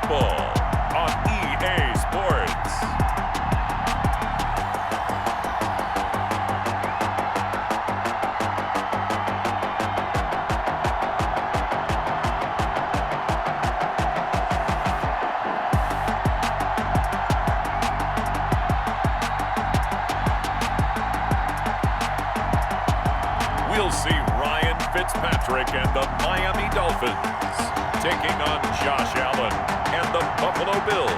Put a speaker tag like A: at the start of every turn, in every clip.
A: football on EA Sports. We'll see Ryan Fitzpatrick and the Miami Dolphins taking on Josh Allen and the Buffalo Bills.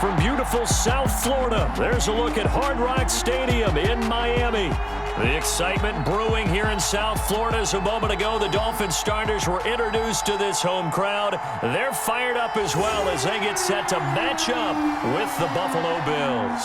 B: From beautiful South Florida, there's a look at Hard Rock Stadium in Miami. The excitement brewing here in South Florida as a moment ago. The Dolphins starters were introduced to this home crowd. They're fired up as well as they get set to match up with the Buffalo Bills.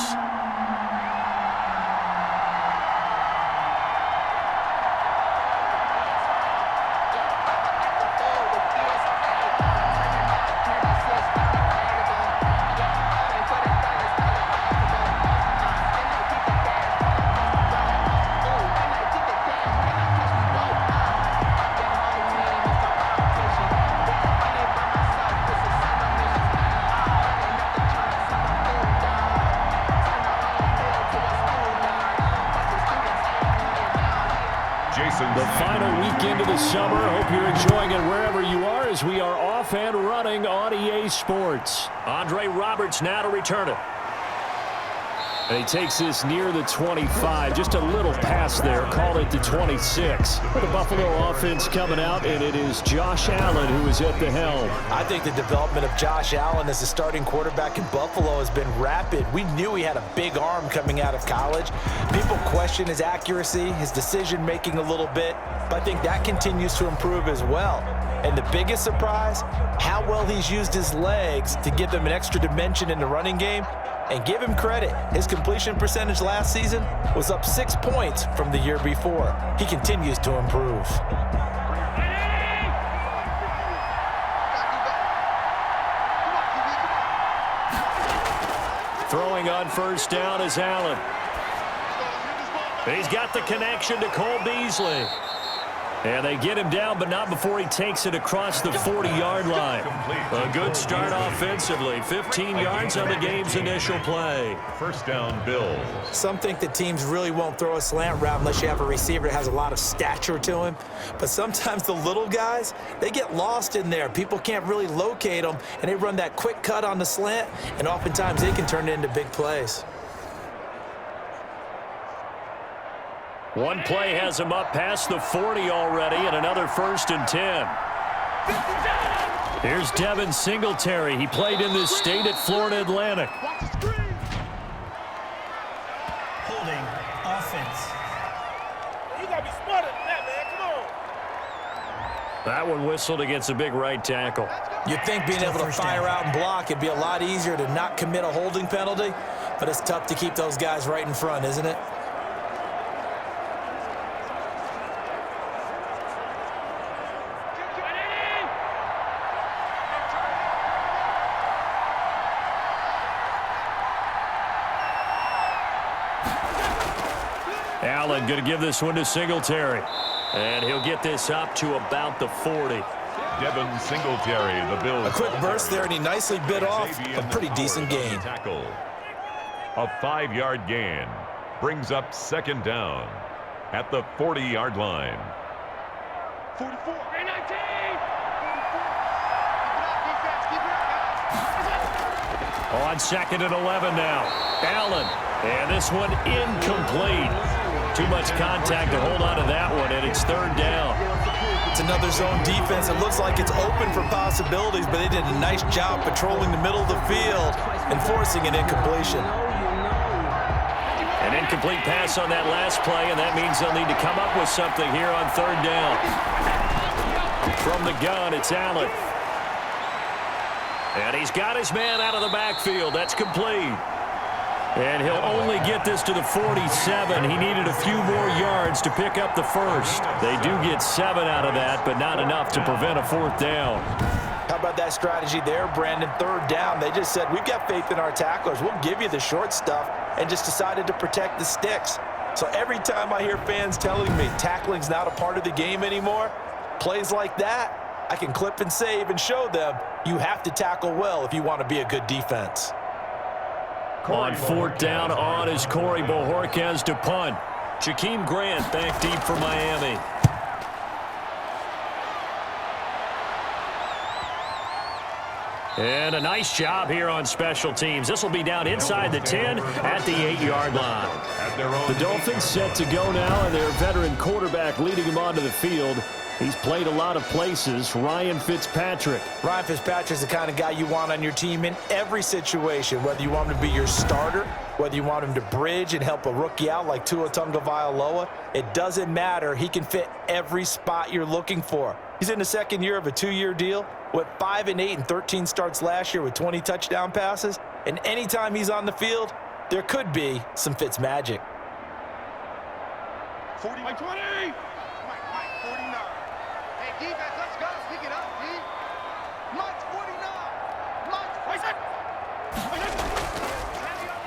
B: The final weekend of the summer. Hope you're enjoying it wherever you are as we are off and running on EA Sports. Andre Roberts now to return it. And he takes this near the 25. Just a little pass there. Call it the 26. The Buffalo offense coming out, and it is Josh Allen who is at the helm.
C: I think the development of Josh Allen as a starting quarterback in Buffalo has been rapid. We knew he had a big arm coming out of college. People question his accuracy, his decision-making a little bit, but I think that continues to improve as well. And the biggest surprise, how well he's used his legs to give them an extra dimension in the running game. And give him credit, his completion percentage last season was up 6 points from the year before. He continues to improve.
B: Throwing on first down is Allen. He's got the connection to Cole Beasley. And they get him down, but not before he takes it across the 40-yard line. A good start offensively. 15 yards on the game's initial play.
A: First down, Bills.
C: Some think that teams really won't throw a slant route unless you have a receiver that has a lot of stature to him. But sometimes the little guys, they get lost in there. People can't really locate them, and they run that quick cut on the slant, and oftentimes they can turn it into big plays.
B: One play has him up past the 40 already, and another 1st and 10. Here's Devin Singletary. He played in this state at Florida Atlantic.
D: Holding offense. You got to be smarter than that, man. Come on.
B: That one whistled against a big right tackle.
C: You'd think being able to fire out and block, it'd be a lot easier to not commit a holding penalty, but it's tough to keep those guys right in front, isn't it?
B: Allen going to give this one to Singletary. And he'll get this up to about the 40.
A: Devin Singletary, the Bills.
C: A quick burst there, and he nicely bit off a pretty decent gain.
A: A 5-yard gain brings up second down at the 40-yard line.
D: 44. 19.
B: On 2nd and 11 now. Allen. And this one incomplete. Too much contact to hold on to that one, and it's 3rd down.
C: It's another zone defense. It looks like it's open for possibilities, but they did a nice job patrolling the middle of the field and forcing an incompletion.
B: An incomplete pass on that last play, and that means they'll need to come up with something here on 3rd down. From the gun, it's Allen. And he's got his man out of the backfield. That's complete. And he'll only get this to the 47. He needed a few more yards to pick up the first. They do get 7 out of that, but not enough to prevent a 4th down.
C: How about that strategy there, Brandon? 3rd down. They just said, we've got faith in our tacklers. We'll give you the short stuff, and just decided to protect the sticks. So every time I hear fans telling me tackling's not a part of the game anymore, plays like that, I can clip and save and show them you have to tackle well if you want to be a good defense.
B: On fourth down on is Corey Bojorquez to punt. Jakeem Grant back deep for Miami. And a nice job here on special teams. This will be down inside the 10 at the 8-yard line. The Dolphins set to go now, and their veteran quarterback leading them onto the field. He's played a lot of places. Ryan Fitzpatrick.
C: Ryan Fitzpatrick's the kind of guy you want on your team in every situation, whether you want him to be your starter, whether you want him to bridge and help a rookie out like Tua Tagovailoa. It doesn't matter. He can fit every spot you're looking for. He's in the second year of a 2-year deal. Went 5-8 and 13 starts last year with 20 touchdown passes. And anytime he's on the field, there could be some Fitz magic.
E: 40 by 20. Mike, 49. Hey, defense, let's go. Pick it up, D. Mike's 49. Mike's 49.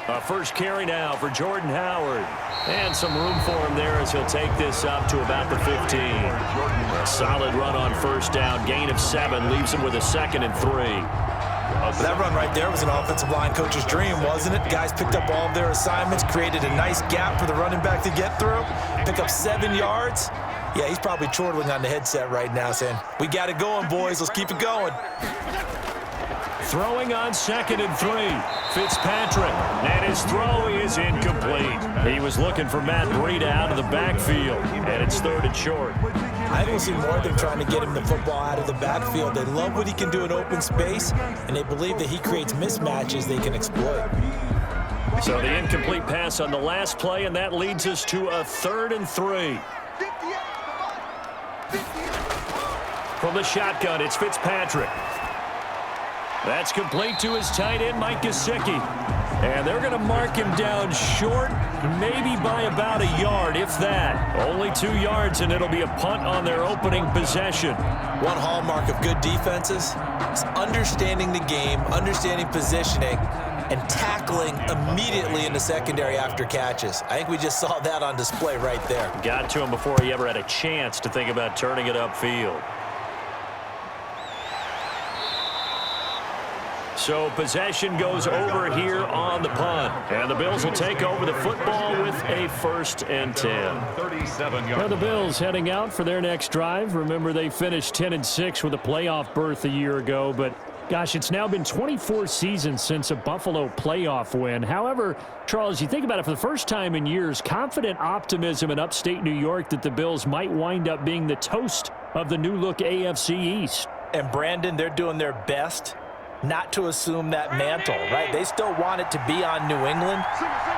B: A first carry now for Jordan Howard. And some room for him there as he'll take this up to about the 15. A solid run on first down. Gain of 7 leaves him with a 2nd and 3.
C: That run right there was an offensive line coach's dream, wasn't it? Guys picked up all of their assignments, created a nice gap for the running back to get through, pick up 7 yards. Yeah, he's probably chortling on the headset right now saying, we got it going, boys. Let's keep it going.
B: Throwing on 2nd and 3. Fitzpatrick. And his throw is incomplete. He was looking for Matt Breida out of the backfield. And it's 3rd and short.
C: I think we'll see more of them trying to get him the football out of the backfield. They love what he can do in open space, and they believe that he creates mismatches they can exploit.
B: So the incomplete pass on the last play, and that leads us to a 3rd and 3. From the shotgun, it's Fitzpatrick. That's complete to his tight end, Mike Gesicki. And they're going to mark him down short, maybe by about a yard, if that. Only 2 yards, and it'll be a punt on their opening possession.
C: One hallmark of good defenses is understanding the game, understanding positioning, and tackling immediately in the secondary after catches. I think we just saw that on display right there.
B: Got to him before he ever had a chance to think about turning it upfield. So possession goes over here on the punt. And the Bills will take over the football with a 1st and 10.
A: 37 yards.
B: Now the Bills heading out for their next drive. Remember, they finished 10-6 with a playoff berth a year ago. But, gosh, it's now been 24 seasons since a Buffalo playoff win. However, Charles, you think about it, for the first time in years, confident optimism in upstate New York that the Bills might wind up being the toast of the new-look AFC East.
C: And, Brandon, they're doing their best not to assume that mantle, right? They still want it to be on New England,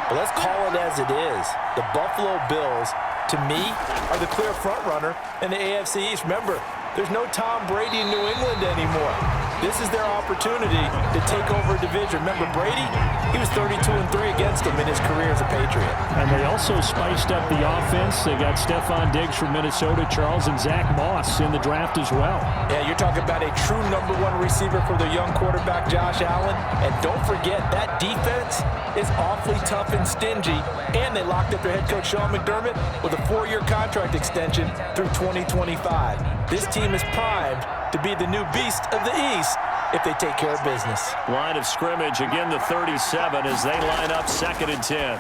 C: but let's call it as it is. The Buffalo Bills, to me, are the clear front runner in the AFC East. Remember, there's no Tom Brady in New England anymore. This is their opportunity to take over a division. Remember, Brady, he was 32-3 against them in his career as a Patriot.
B: And they also spiced up the offense. They got Stefon Diggs from Minnesota, Charles, and Zach Moss in the draft as well.
C: Yeah, you're talking about a true #1 receiver for their young quarterback, Josh Allen. And don't forget, that defense is awfully tough and stingy. And they locked up their head coach, Sean McDermott, with a 4-year contract extension through 2025. This team is primed to be the new beast of the East if they take care of business.
B: Line of scrimmage, again the 37 as they line up 2nd and 10.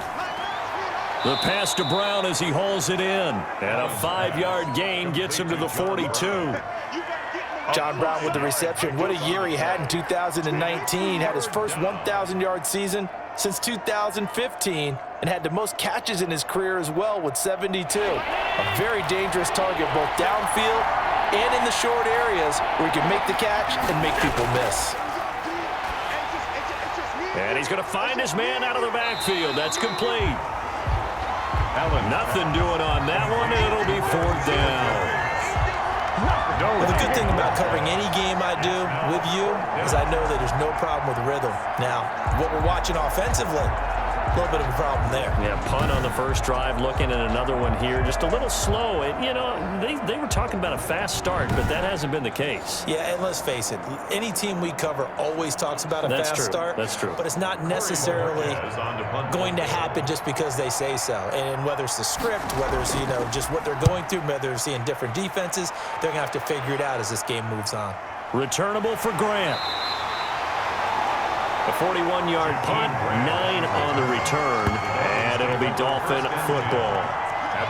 B: The pass to Brown as he hauls it in. And a 5-yard gain gets him to the 42.
C: John Brown with the reception. What a year he had in 2019. Had his first 1,000-yard season since 2015 and had the most catches in his career as well with 72. A very dangerous target both downfield and in the short areas where he can make the catch and make people miss.
B: And he's going to find his man out of the backfield. That's complete. Nothing doing on that one, and it'll be 4th down.
C: Well, the good thing about covering any game I do with you is I know that there's no problem with rhythm. Now, what we're watching offensively, A little bit of a problem there.
B: Yeah, punt on the first drive, looking at another one here. Just a little slow. You know, they were talking about a fast start, but that hasn't been the case.
C: Yeah, and let's face it, any team we cover always talks about a fast start.
B: That's true.
C: But it's not necessarily going to happen just because they say so. And whether it's the script, whether it's, you know, just what they're going through, whether it's seeing different defenses, they're going to have to figure it out as this game moves on.
B: Returnable for Grant. A 41-yard punt, 9 on the return, and it'll be Dolphin football.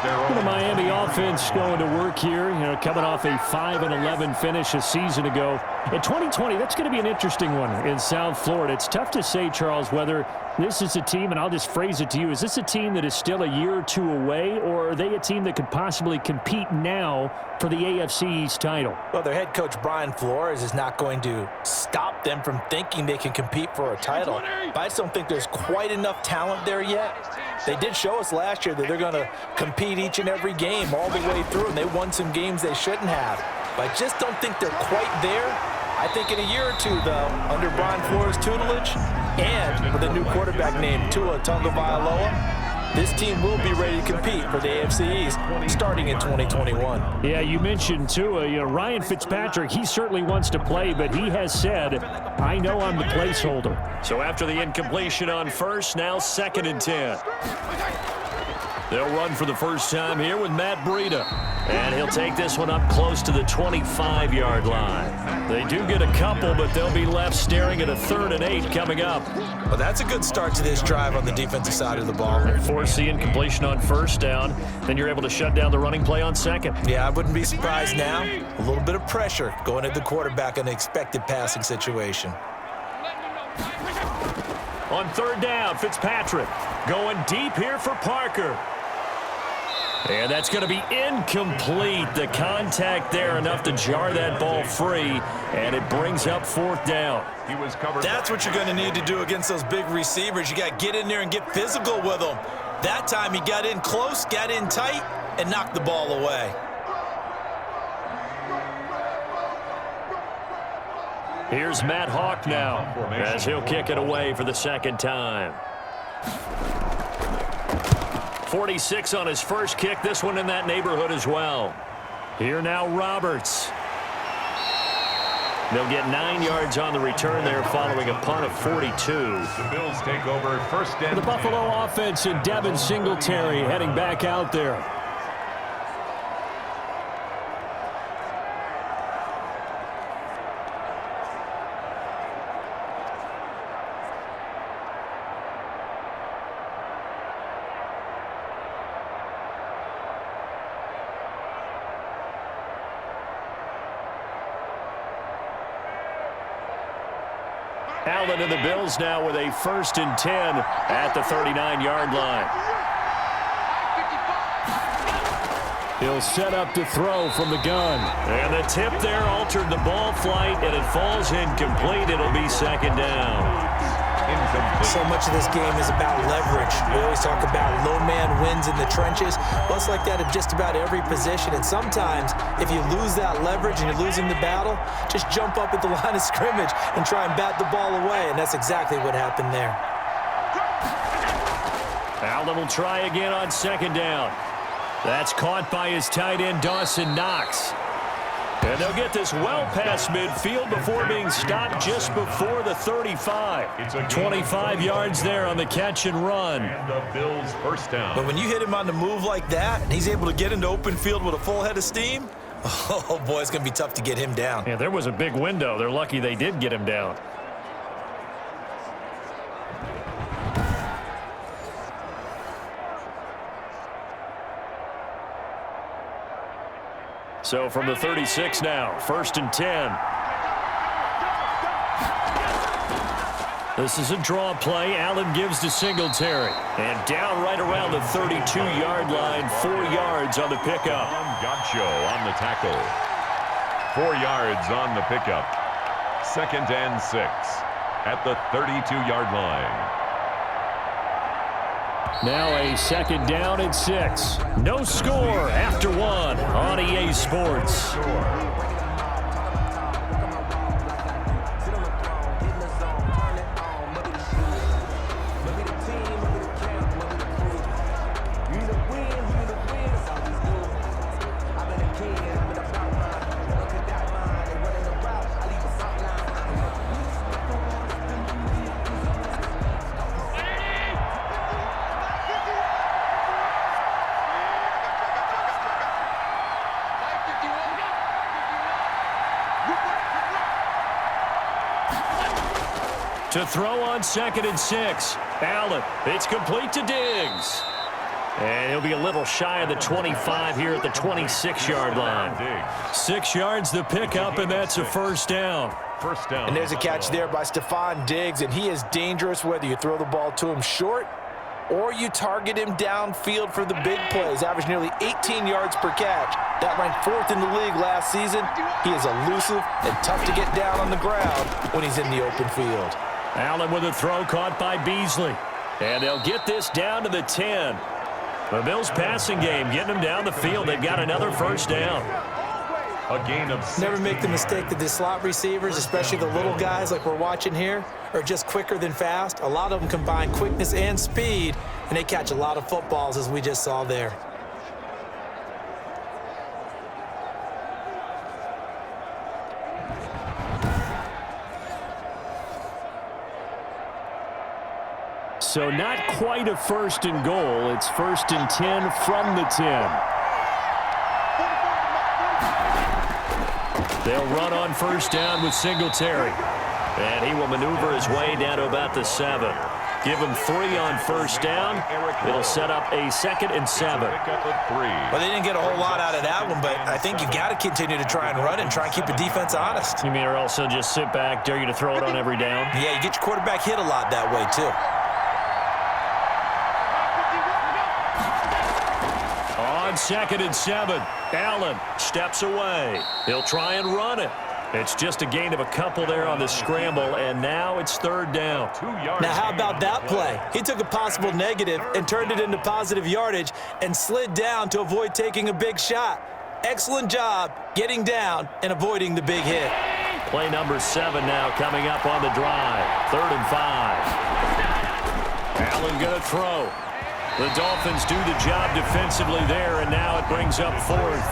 B: The Miami offense going to work here, you know, coming off a 5-11 finish a season ago. In 2020, that's going to be an interesting one in South Florida. It's tough to say, Charles, whether this is a team, and I'll just phrase it to you, is this a team that is still a year or two away, or are they a team that could possibly compete now for the AFC East title?
C: Well, their head coach, Brian Flores, is not going to stop them from thinking they can compete for a title. But I just don't think there's quite enough talent there yet. They did show us last year that they're going to compete each and every game all the way through, and they won some games they shouldn't have. But I just don't think they're quite there. I think in a year or two, though, under Brian Flores' tutelage and with a new quarterback named Tua Tagovailoa, this team will be ready to compete for the AFC East starting in 2021.
B: Yeah, you mentioned Tua. You know, Ryan Fitzpatrick, he certainly wants to play, but he has said, I know I'm the placeholder. So after the incompletion on first, now 2nd and 10. They'll run for the first time here with Matt Breida. And he'll take this one up close to the 25-yard line. They do get a couple, but they'll be left staring at a 3rd and 8 coming up.
C: Well, that's a good start to this drive on the defensive side of the ball.
B: Force the incompletion on first down. Then you're able to shut down the running play on second.
C: Yeah, I wouldn't be surprised now. A little bit of pressure going at the quarterback in an expected passing situation.
B: On 3rd down, Fitzpatrick going deep here for Parker. And that's going to be incomplete. The contact there enough to jar that ball free, and it brings up 4th down.
A: He was covered.
C: That's what you're going to need to do against those big receivers. You got to get in there and get physical with them. That time he got in close, got in tight, and knocked the ball away.
B: Here's Matt Hawk now as he'll kick it away for the 2nd time. 46 on his first kick. This one in that neighborhood as well. Here now Roberts. They'll get 9 yards on the return there following a punt of 42.
A: The Bills take over 1st and
B: The Buffalo offense and Devin Singletary heading back out there. Allen and the Bills now with a 1st and 10 at the 39-yard line. He'll set up to throw from the gun. And the tip there altered the ball flight, and it falls incomplete. It'll be 2nd down.
C: So much of this game is about leverage. We always talk about low man wins in the trenches. Well, it's like that at just about every position. And sometimes, if you lose that leverage and you're losing the battle, just jump up at the line of scrimmage and try and bat the ball away. And that's exactly what happened there.
B: Allen will try again on 2nd down. That's caught by his tight end, Dawson Knox. And they'll get this well past midfield before being stopped just before the 35. 25 yards there on the catch and run.
A: And the Bills' 1st down.
C: But when you hit him on the move like that, and he's able to get into open field with a full head of steam, oh boy, it's going to be tough to get him down.
B: Yeah, there was a big window. They're lucky they did get him down. So from the 36 now, 1st and 10. This is a draw play. Allen gives to Singletary. And down right around the 32-yard line, 4 yards on the pickup.
A: Gotcho on the tackle. 4 yards on the pickup. 2nd and 6 at the 32-yard line.
B: Now a 2nd down and 6. No score after 1 on EA Sports. To throw on 2nd and 6. Allen, it's complete to Diggs. And he'll be a little shy of the 25 here at the 26-yard line. 6 yards the pickup, and that's a first down.
C: And there's a catch there by Stefon Diggs, and he is dangerous whether you throw the ball to him short or you target him downfield for the big plays. Averaged nearly 18 yards per catch. That ranked 4th in the league last season. He is elusive and tough to get down on the ground when he's in the open field.
B: Allen with a throw caught by Beasley. And they'll get this down to the 10. The Bills' passing game getting them down the field. They've got another first down.
A: A gain of 6.
C: Never make the mistake that the slot receivers, especially the little guys like we're watching here, are just quicker than fast. A lot of them combine quickness and speed, and they catch a lot of footballs, as we just saw there.
B: So not quite a 1st and goal. It's 1st and 10 from the 10. They'll run on first down with Singletary. And he will maneuver his way down to about the 7. Give him 3 on first down. It'll set up a 2nd and 7.
C: Well, they didn't get a whole lot out of that one, but I think you've got to continue to try and run and try and keep the defense honest.
B: You mean or also just sit back, dare you to throw it on every down?
C: Yeah, you get your quarterback hit a lot that way, too.
B: On 2nd and 7, Allen steps away. He'll try and run it. It's just a gain of a couple there on the scramble, and now it's 3rd down.
C: Now, how about that play? He took a possible negative and turned it into positive yardage and slid down to avoid taking a big shot. Excellent job getting down and avoiding the big hit.
B: Play number 7 now coming up on the drive. 3rd and 5. Allen going to throw. The Dolphins do the job defensively there, and now it brings up 4th.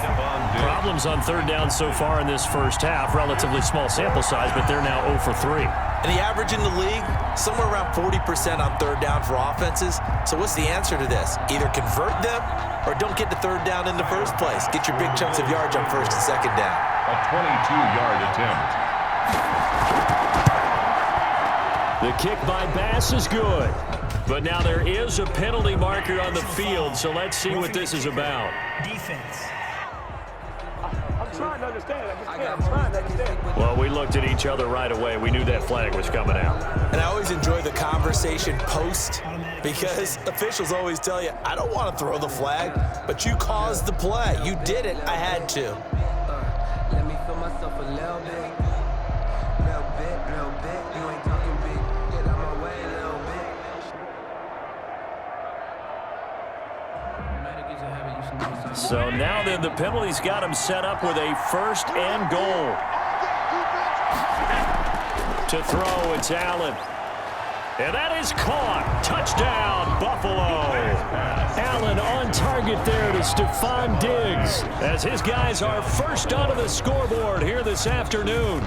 B: Problems on 3rd down so far in this first half. Relatively small sample size, but they're now 0 for 3.
C: And the average in the league, somewhere around 40% on 3rd down for offenses. So what's the answer to this? Either convert them or don't get to 3rd down in the first place. Get your big chunks of yards on 1st and 2nd down.
A: A 22-yard attempt.
B: The kick by Bass is good. But now there is a penalty marker on the field, so let's see what this is about.
D: Defense.
F: I'm trying to understand. I'm trying to understand.
B: Well, we looked at each other right away. We knew that flag was coming out.
C: And I always enjoy the conversation post because officials always tell you, I don't want to throw the flag, but you caused the play. You did it. I had to.
G: Let me feel myself a little bit. Little bit. You ain't talking big. Get out my way a little bit.
B: So now then, the penalty's got him set up with a 1st and goal. To throw, it's Allen. And that is caught. Touchdown, Buffalo. Allen on target there to Stefon Diggs as his guys are first onto the scoreboard here this afternoon.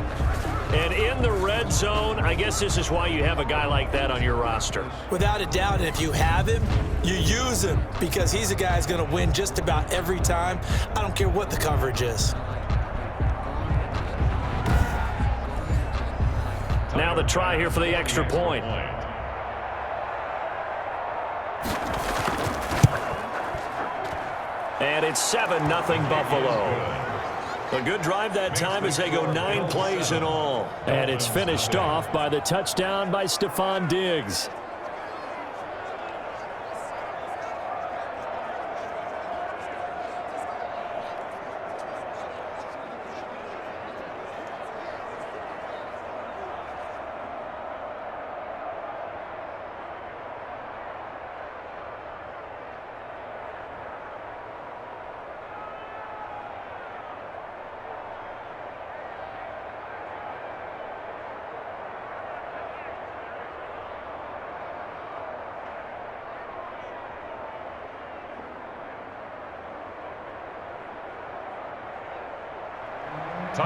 B: And in the red zone, I guess this is why you have a guy like that on your roster.
C: Without a doubt, and if you have him, you use him because he's a guy who's going to win just about every time. I don't care what the coverage is.
B: Now the try here for the extra point. And it's 7-0 Buffalo. A good drive that time as they go 9 plays in all. And it's finished off by the touchdown by Stefon Diggs.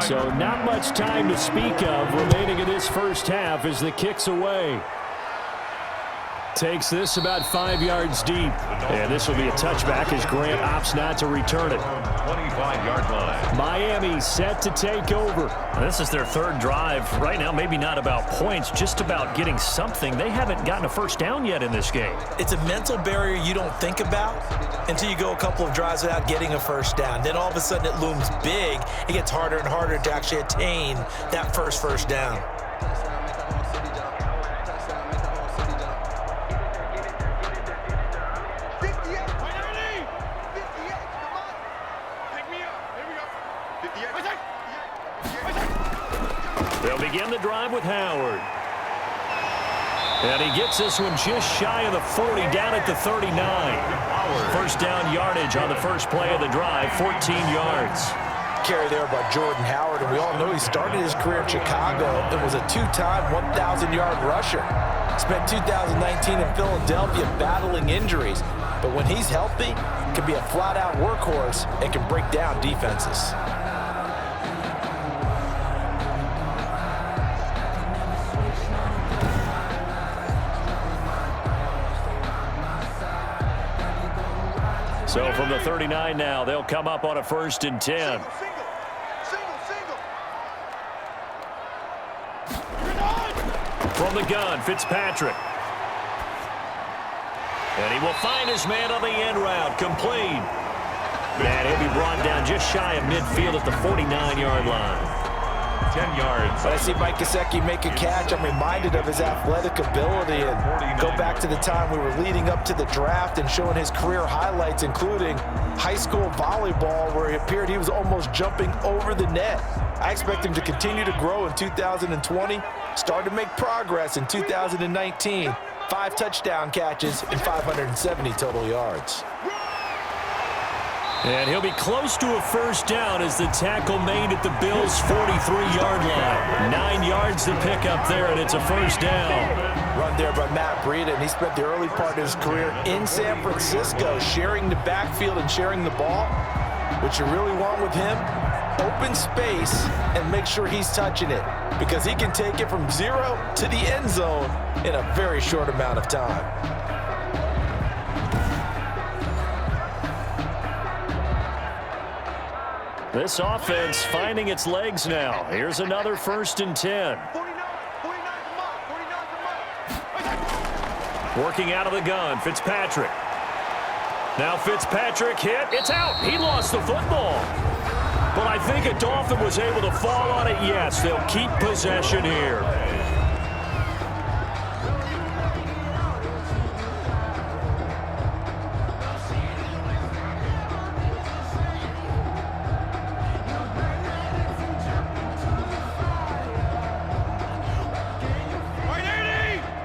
B: So not much time to speak of remaining in this first half as the kick's away. Takes this about 5 yards deep. And this will be a touchback as Grant opts not to return it.
A: 25-yard line.
B: Miami set to take over.
H: This is their third drive. Right now, maybe not about points, just about getting something. They haven't gotten a first down yet in this game.
C: It's a mental barrier you don't think about until you go a couple of drives without getting a first down. Then all of a sudden it looms big. It gets harder and harder to actually attain that first down.
B: They'll begin the drive with Howard. And he gets this one just shy of the 40, down at the 39. First down yardage on the first play of the drive, 14 yards.
C: Carry there by Jordan Howard, and we all know he started his career in Chicago and was a two-time 1,000-yard rusher. Spent 2019 in Philadelphia battling injuries, but when he's healthy, can be a flat-out workhorse and can break down defenses.
B: So from the 39 now, they'll come up on a 1st and 10. From the gun, Fitzpatrick. And he will find his man on the end route, complete. And he'll be brought down just shy of midfield at the 49-yard line.
A: 10 yards.
C: When I see Mike Gesicki make a catch, I'm reminded of his athletic ability and go back to the time we were leading up to the draft and showing his career highlights, including high school volleyball, where it appeared he was almost jumping over the net. I expect him to continue to grow in 2020, start to make progress in 2019. 5 touchdown catches and 570 total yards.
B: And he'll be close to a first down as the tackle made at the Bills' 43-yard line. 9 yards to pick up there, and it's a first down.
C: Run there by Matt Breida, and he spent the early part of his career in San Francisco sharing the backfield and sharing the ball. What you really want with him, open space and make sure he's touching it, because he can take it from 0 to the end zone in a very short amount of time.
B: This offense finding its legs now. Here's another 1st and 10. Working out of the gun, Fitzpatrick. Now Fitzpatrick hit. It's out. He lost the football. But I think a Dolphin was able to fall on it. Yes, they'll keep possession here.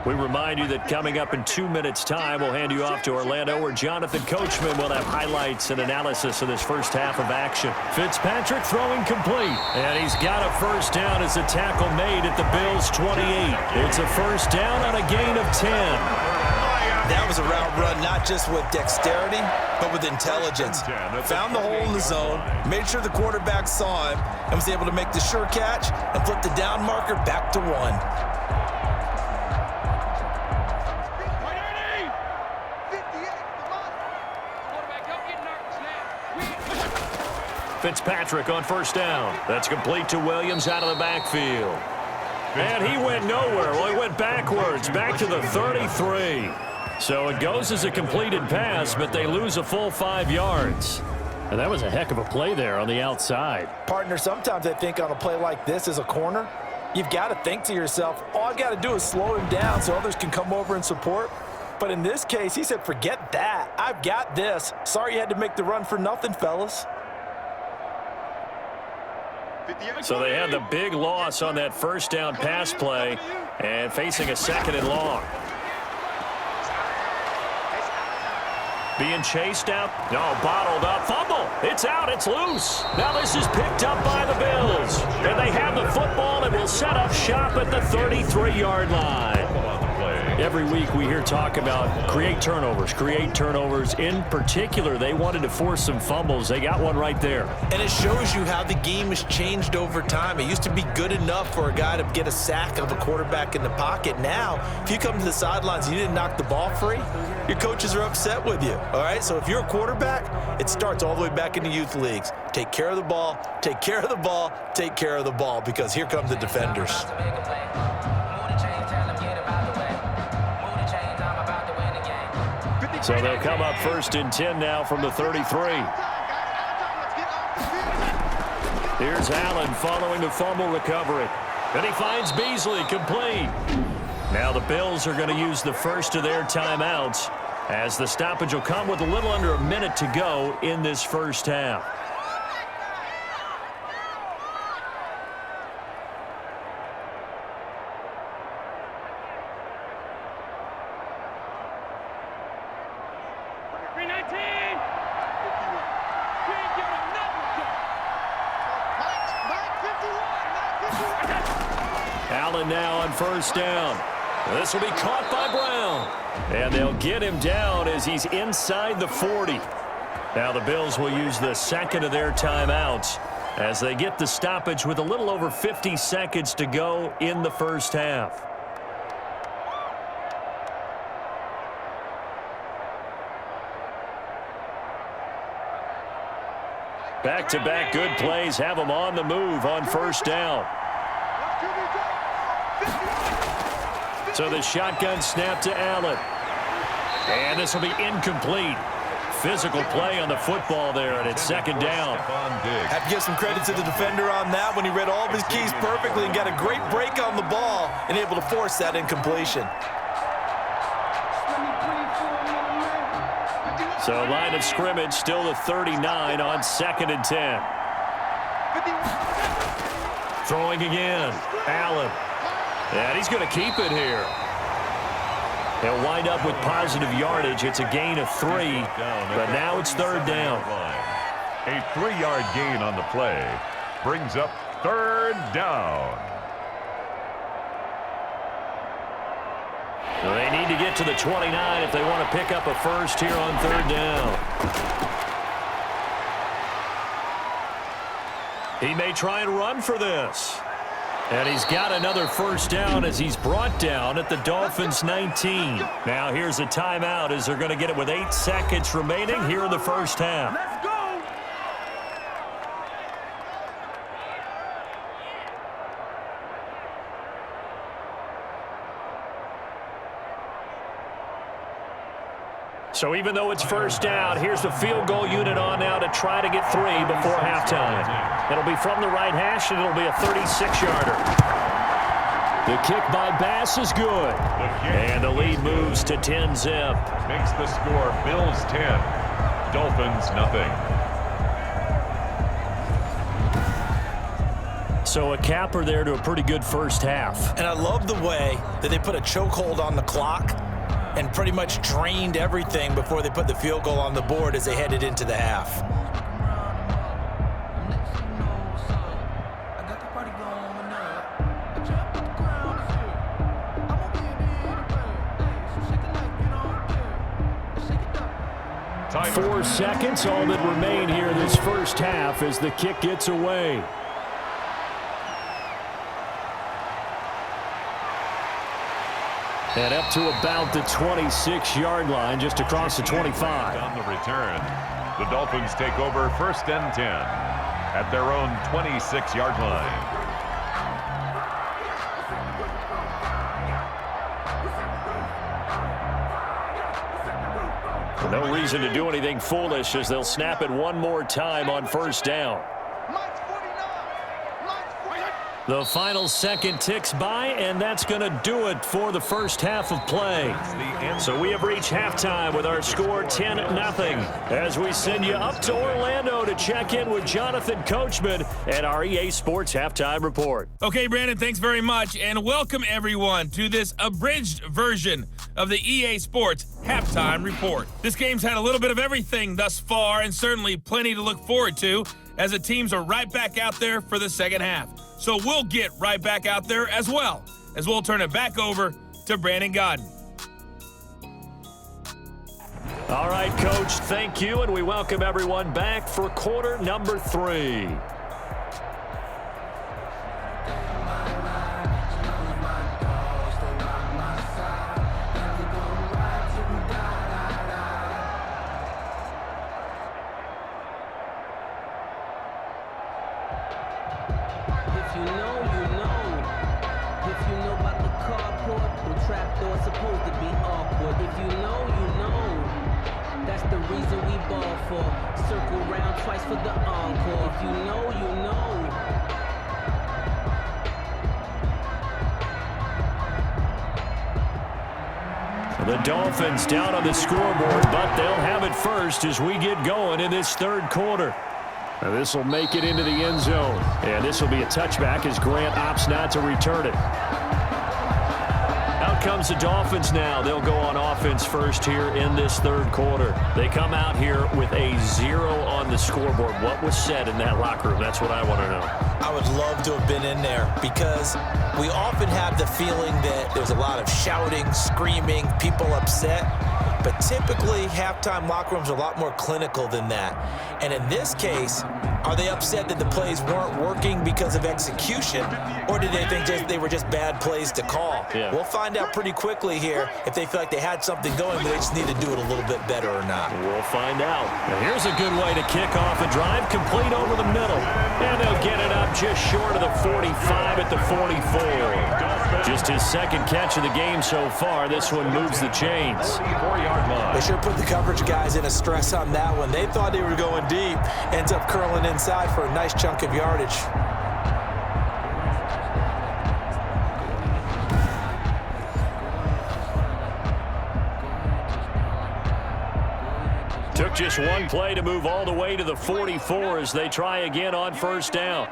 B: We remind you that coming up in 2 minutes' time, we'll hand you off to Orlando, where Jonathan Coachman will have highlights and analysis of this first half of action. Fitzpatrick throwing complete, and he's got a first down as the tackle made at the Bills' 28. It's a first down on a gain of 10.
C: That was a route run not just with dexterity, but with intelligence. Found the hole in the zone, made sure the quarterback saw him, and was able to make the sure catch and flip the down marker back to 1.
B: Fitzpatrick on first down. That's complete to Williams out of the backfield. And he went nowhere. Well, he went backwards, back to the 33. So it goes as a completed pass, but they lose a full 5 yards. And that was a heck of a play there on the outside.
C: Partner, sometimes I think on a play like this as a corner, you've got to think to yourself, all I've got to do is slow him down so others can come over and support. But in this case, he said, forget that. I've got this. Sorry you had to make the run for nothing, fellas.
B: So they had the big loss on that first down pass play and facing a 2nd and long. Being chased out. No, bottled up. Fumble. It's out. It's loose. Now this is picked up by the Bills. And they have the football and will set up shop at the 33-yard line. Every week we hear talk about create turnovers. In particular, they wanted to force some fumbles. They got one right there.
C: And it shows you how the game has changed over time. It used to be good enough for a guy to get a sack of a quarterback in the pocket. Now, if you come to the sidelines and you didn't knock the ball free, your coaches are upset with you. All right, so if you're a quarterback, it starts all the way back in the youth leagues. Take care of the ball, take care of the ball, take care of the ball, because here come the defenders.
B: So they'll come up 1st and 10 now from the 33. Here's Allen following the fumble recovery. And he finds Beasley complete. Now the Bills are going to use the first of their timeouts, as the stoppage will come with a little under a minute to go in this first half. Allen now on 1st down. This will be caught by Brown. And they'll get him down as he's inside the 40. Now the Bills will use the second of their timeouts as they get the stoppage with a little over 50 seconds to go in the first half. Back-to-back good plays have them on the move on 1st down. So the shotgun snap to Allen. And this will be incomplete. Physical play on the football there, and it's 2nd down.
C: Have to give some credit to the defender on that when he read all of his keys perfectly and got a great break on the ball and able to force that incompletion.
B: So line of scrimmage still the 39 on 2nd and 10. Throwing again. Allen. And he's going to keep it here. He'll wind up with positive yardage. It's a gain of 3, but now it's 3rd down.
A: A 3-yard gain on the play brings up 3rd down.
B: They need to get to the 29 if they want to pick up a first here on 3rd down. He may try and run for this. And he's got another 1st down as he's brought down at the Dolphins' 19. Now here's a timeout as they're going to get it with 8 seconds remaining here in the first half.
F: Let's go!
B: So even though it's 1st down, here's the field goal unit on now to try to get 3 before halftime. It'll be from the right hash, and it'll be a 36-yarder. The kick by Bass is good. And the lead moves to 10-zip.
A: Makes the score Bills 10, Dolphins nothing.
B: So a capper there to a pretty good first half.
C: And I love the way that they put a chokehold on the clock and pretty much drained everything before they put the field goal on the board as they headed into the half.
A: Time
B: 4 seconds, all that remain here this first half as the kick gets away. And up to about the 26-yard line, just across the 25.
A: On the return, the Dolphins take over 1st and 10 at their own 26-yard line.
B: No reason to do anything foolish as they'll snap it one more time on 1st down. The final second ticks by, and that's going to do it for the first half of play. So we have reached halftime with our score 10-0 as we send you up to Orlando to check in with Jonathan Coachman and our EA Sports Halftime Report.
I: Okay, Brandon, thanks very much, and welcome everyone to this abridged version of the EA Sports Halftime Report. This game's had a little bit of everything thus far, and certainly plenty to look forward to as the teams are right back out there for the second half. So we'll get right back out there as well, as we'll turn it back over to Brandon Godden.
B: All right, Coach, thank you, and we welcome everyone back for quarter number 3. The Dolphins down on the scoreboard, but they'll have it first as we get going in this third quarter. And this will make it into the end zone. And this will be a touchback as Grant opts not to return it. Out comes the Dolphins now. They'll go on offense first here in this third quarter. They come out here with a 0 on the scoreboard. What was said in that locker room? That's what I want to know.
C: I would love to have been in there because we often have the feeling that there's a lot of shouting, screaming, people upset. But typically, halftime locker rooms are a lot more clinical than that. And in this case, are they upset that the plays weren't working because of execution, or did they think they were just bad plays to call?
B: Yeah.
C: We'll find out pretty quickly here if they feel like they had something going, but they just need to do it a little bit better or not.
B: We'll find out. And here's a good way to kick off a drive, complete over the middle. And they'll get it up just short of the 45 at the 44. Just his second catch of the game so far. This one moves the chains.
A: 4-yard line.
C: They sure put the coverage guys in a stress on that one. They thought they were going deep. Ends up curling inside for a nice chunk of yardage.
B: Took just one play to move all the way to the 44 as they try again on first down.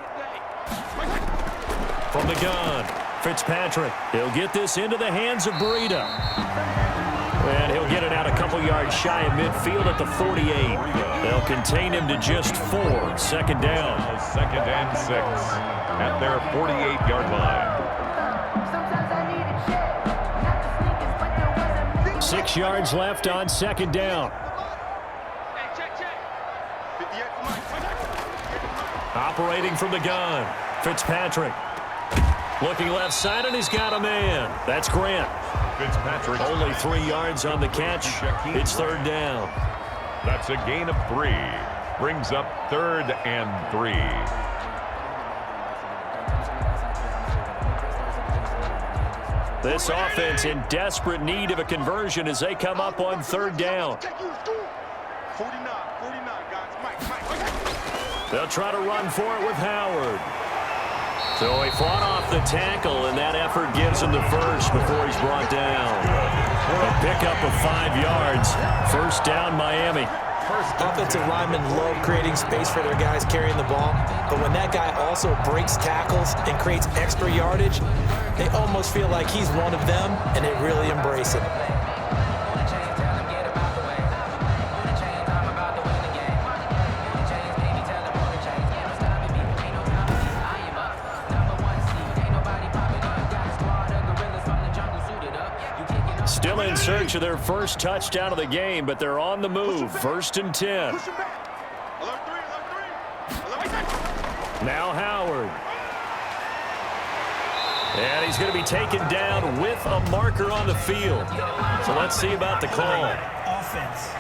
B: From the gun, Fitzpatrick. He'll get this into the hands of Burrito. And he'll get it out a couple yards shy of midfield at the 48. They'll contain him to just 4. Second down.
A: 2nd and 6 at their 48-yard line.
B: 6 yards left on second down. Operating from the gun, Fitzpatrick. Looking left side, and he's got a man. That's Grant.
A: Fitzpatrick.
B: Only 3 yards on the catch. It's third down.
A: That's a gain of 3. Brings up 3rd and 3.
B: This offense in desperate need of a conversion as they come up on third down.
E: 49, guys. Mike.
B: They'll try to run for it with Howard. So he fought off the tackle, and that effort gives him the first before he's brought down. A pickup of 5 yards. First down, Miami.
C: Offensive linemen love creating space for their guys carrying the ball, but when that guy also breaks tackles and creates extra yardage, they almost feel like he's one of them, and they really embrace it.
B: Still in search of their first touchdown of the game, but they're on the move. 1st and 10. Now Howard. And he's going to be taken down with a marker on the field. So let's see about the call.
D: Offense.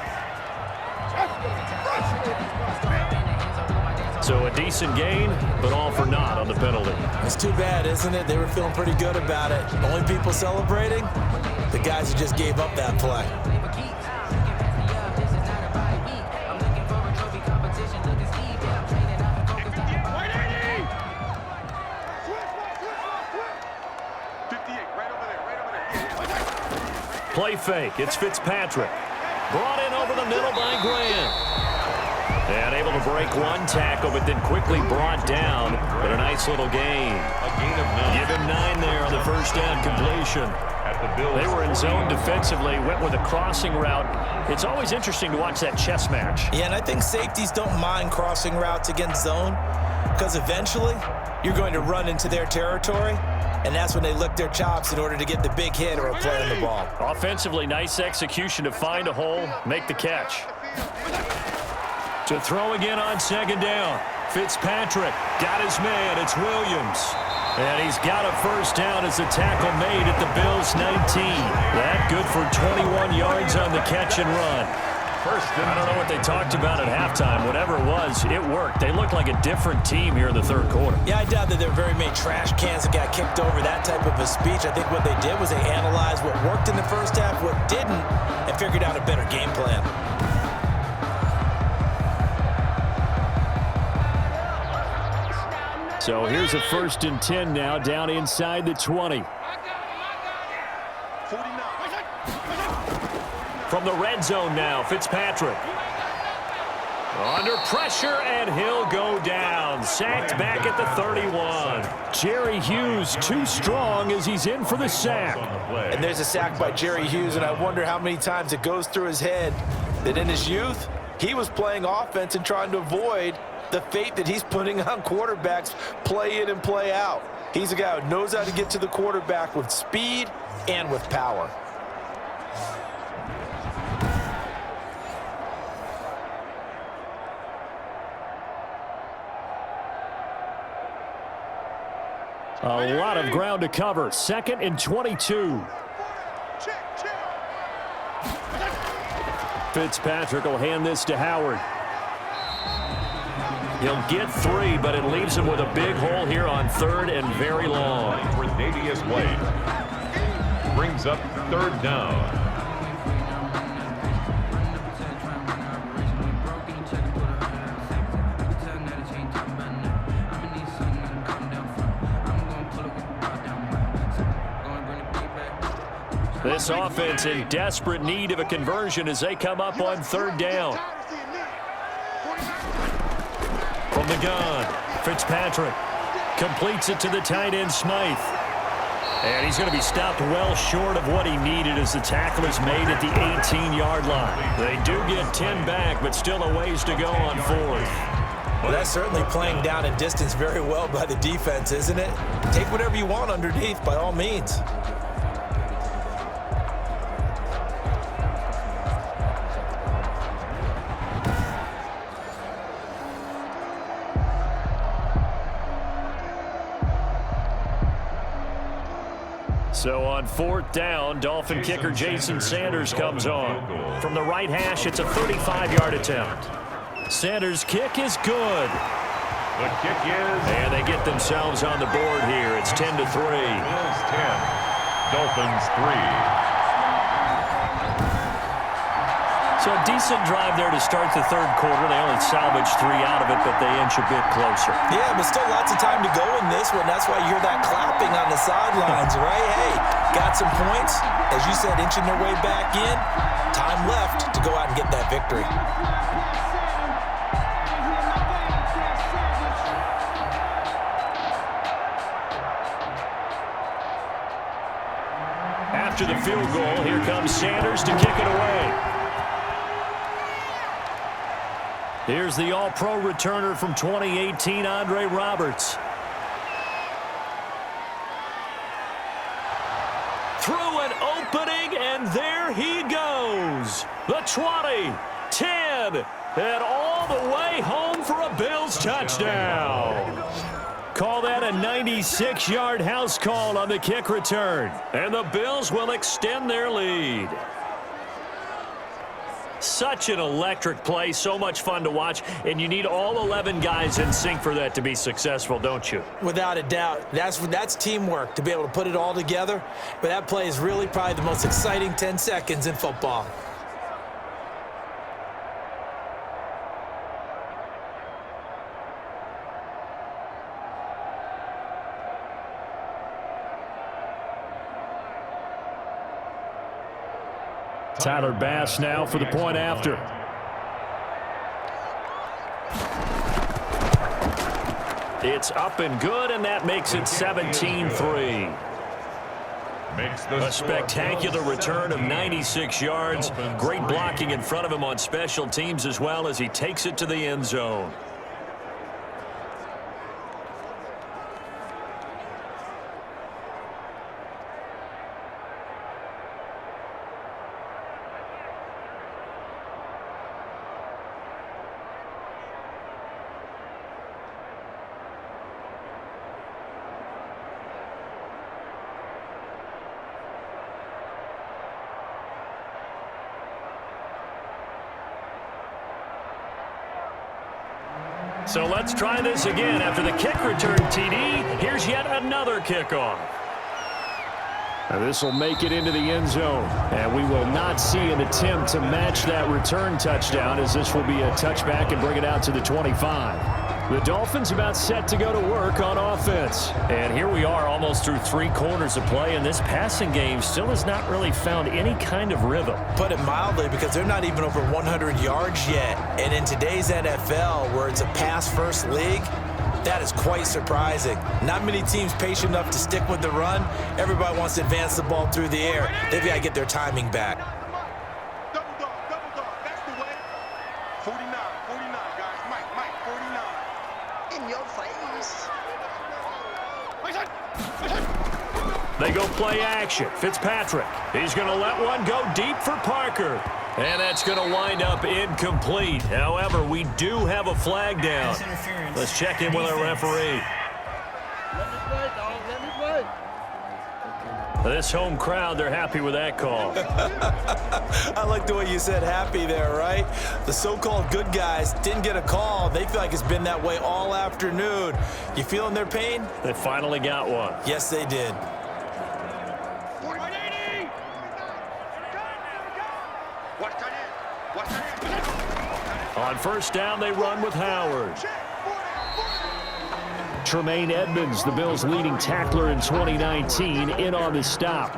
B: So a decent gain, but all for naught on the penalty.
C: It's too bad, isn't it? They were feeling pretty good about it. Only people celebrating? The guys who just gave up that play.
B: Play fake. It's Fitzpatrick. Brought in over the middle by Grant. And able to break one tackle, but then quickly brought down. But a nice little gain.
A: A gain of 9.
B: Give him 9 there on the first down completion. They were in zone defensively, went with a crossing route. It's always interesting to watch that chess match.
C: Yeah, and I think safeties don't mind crossing routes against zone because eventually you're going to run into their territory, and that's when they lick their chops in order to get the big hit or a play on the ball.
B: Offensively, nice execution to find a hole, make the catch. To throw again on second down. Fitzpatrick got his man. It's Williams. And he's got a first down as the tackle made at the Bills' 19. That good for 21 yards on the catch and run. I don't know what they talked about at halftime. Whatever it was, it worked. They looked like a different team here in the third quarter.
C: Yeah, I doubt that there were very many trash cans that got kicked over, that type of a speech. I think what they did was they analyzed what worked in the first half, what didn't, and figured out a better game plan.
B: So here's a 1st and 10 now, down inside the 20. From the red zone now, Fitzpatrick. Under pressure, and he'll go down. Sacked back at the 31. Jerry Hughes too strong as he's in for the sack.
C: And there's a sack by Jerry Hughes, and I wonder how many times it goes through his head that in his youth, he was playing offense and trying to avoid the fate that he's putting on quarterbacks play in and play out. He's a guy who knows how to get to the quarterback with speed and with power.
B: A lot of ground to cover. 2nd and 22. Fitzpatrick will hand this to Howard. He'll get 3, but it leaves him with a big hole here on 3rd and very long.
A: Renadius White brings up 3rd down.
B: This offense in desperate need of a conversion as they come up on 3rd down. From the gun, Fitzpatrick completes it to the tight end, Smythe. And he's going to be stopped well short of what he needed as the tackle is made at the 18-yard line. They do get 10 back, but still a ways to go on 4th.
C: Well, that's certainly playing down and distance very well by the defense, isn't it? Take whatever you want underneath, by all means.
B: So on 4th down, Dolphin kicker Jason Sanders comes on. From the right hash, it's a 35-yard attempt. Sanders' kick is good.
A: The kick is...
B: And they get themselves on the board here. It's 10-3.
A: Bills 10, Dolphins 3.
B: So a decent drive there to start the 3rd quarter. They only salvaged 3 out of it, but they inch a bit closer.
C: Yeah, but still lots of time to go in this one. That's why you hear that clapping on the sidelines, right? Hey, got some points. As you said, inching their way back in. Time left to go out and get that victory.
B: After the field goal, here comes Sanders to kick it away. Here's the All-Pro returner from 2018, Andre Roberts. Through an opening, and there he goes. The 20, 10, and all the way home for a Bills touchdown. Call that a 96-yard house call on the kick return. And the Bills will extend their lead. Such an electric play, so much fun to watch, and you need all 11 guys in sync for that to be successful, don't you?
C: Without a doubt. That's teamwork, to be able to put it all together. But that play is really probably the most exciting 10 seconds in football.
B: Tyler Bass now for the point after. It's up and good, and that makes it 17-3. A spectacular return of 96 yards. Great blocking in front of him on special teams as well as he takes it to the end zone. So let's try this again. After the kick return TD, here's yet another kickoff. And this will make it into the end zone. And we will not see an attempt to match that return touchdown, as this will be a touchback and bring it out to the 25. The Dolphins about set to go to work on offense. And here we are almost through 3 quarters of play, and this passing game still has not really found any kind of rhythm.
C: Put it mildly, because they're not even over 100 yards yet. And in today's NFL, where it's a pass-first league, that is quite surprising. Not many teams patient enough to stick with the run. Everybody wants to advance the ball through the air. They've got to get their timing back.
E: Double dog, that's the way. 49, guys. Mike, 49. In your face.
B: They go play action. Fitzpatrick. He's going to let one go deep for Parker. And that's going to wind up incomplete. However, we do have a flag down. Let's check in with our referee.
F: Let me play, dog. Let me play.
B: This home crowd, they're happy with that call.
C: I like the way you said happy there, right? The so-called good guys didn't get a call. They feel like it's been that way all afternoon. You feeling their pain?
B: They finally got one.
C: Yes, they did.
B: On first down, they run with Howard. Tremaine Edmonds, the Bills' leading tackler in 2019, in on the stop.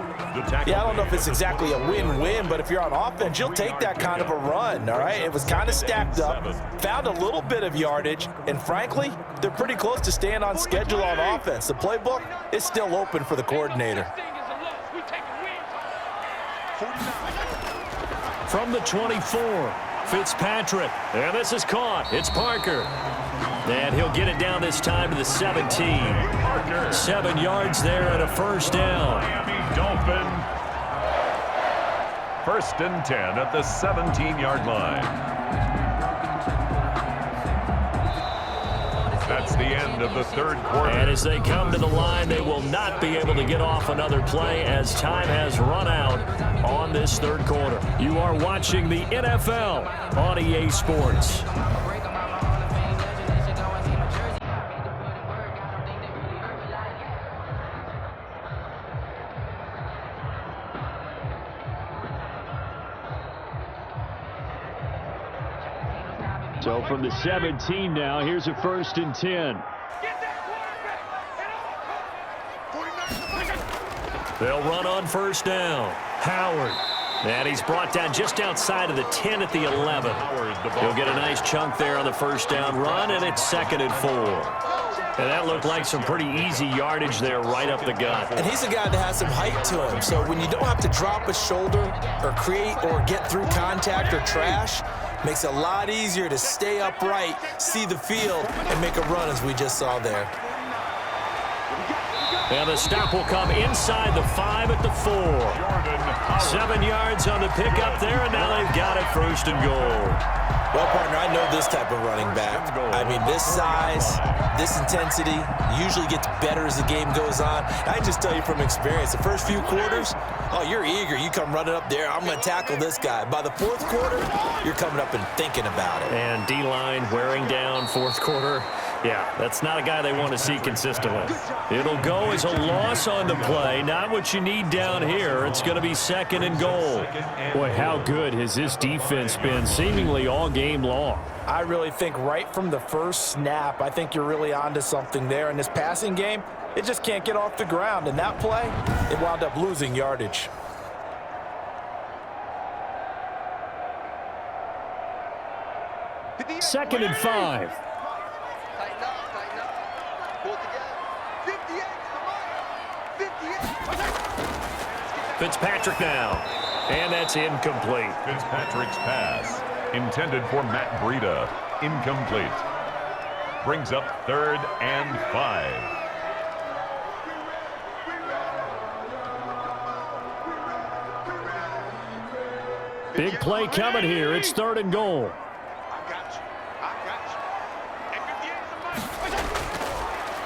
C: Yeah, I don't know if it's exactly a win-win, but if you're on offense, you'll take that kind of a run, all right? It was kind of stacked up, found a little bit of yardage, and frankly, they're pretty close to staying on schedule on offense. The playbook is still open for the coordinator.
B: From the 24, Fitzpatrick. And this is caught. It's Parker. And he'll get it down this time to the 17. 7 yards there and a first down.
A: Miami Dolphins. 1st and 10 at the 17-yard line. That's the end of the 3rd quarter.
B: And as they come to the line, they will not be able to get off another play as time has run out on this 3rd quarter. You are watching the NFL on EA Sports. So from the 17 now, here's a 1st and 10. They'll run on first down. Howard. And he's brought down just outside of the 10 at the 11. He'll get a nice chunk there on the first down run, and it's 2nd and 4. And that looked like some pretty easy yardage there right up the gut.
C: And he's a guy that has some height to him, so when you don't have to drop a shoulder or create or get through contact or trash, makes it a lot easier to stay upright, see the field, and make a run as we just saw there.
B: And the stop will come inside the 5 at the 4. 7 yards on the pickup there, and now they've got it 1st and goal.
C: Well, partner, I know this type of running back. I mean, this size, this intensity usually gets better as the game goes on. I can just tell you from experience, the first few quarters, oh, you're eager. You come running up there, I'm going to tackle this guy. By the 4th quarter, you're coming up and thinking about it.
B: And D-line wearing down 4th quarter. Yeah, that's not a guy they want to see consistently. It'll go as a loss on the play. Not what you need down here. It's going to be 2nd and goal. Boy, how good has this defense been seemingly all game long?
C: I really think right from the first snap, I think you're really onto something there. In this passing game, it just can't get off the ground. And that play, it wound up losing yardage.
B: Second and 5. Fitzpatrick now. And that's incomplete.
A: Fitzpatrick's pass, intended for Matt Breida, incomplete. Brings up 3rd and 5.
B: Big play coming here. It's 3rd and goal.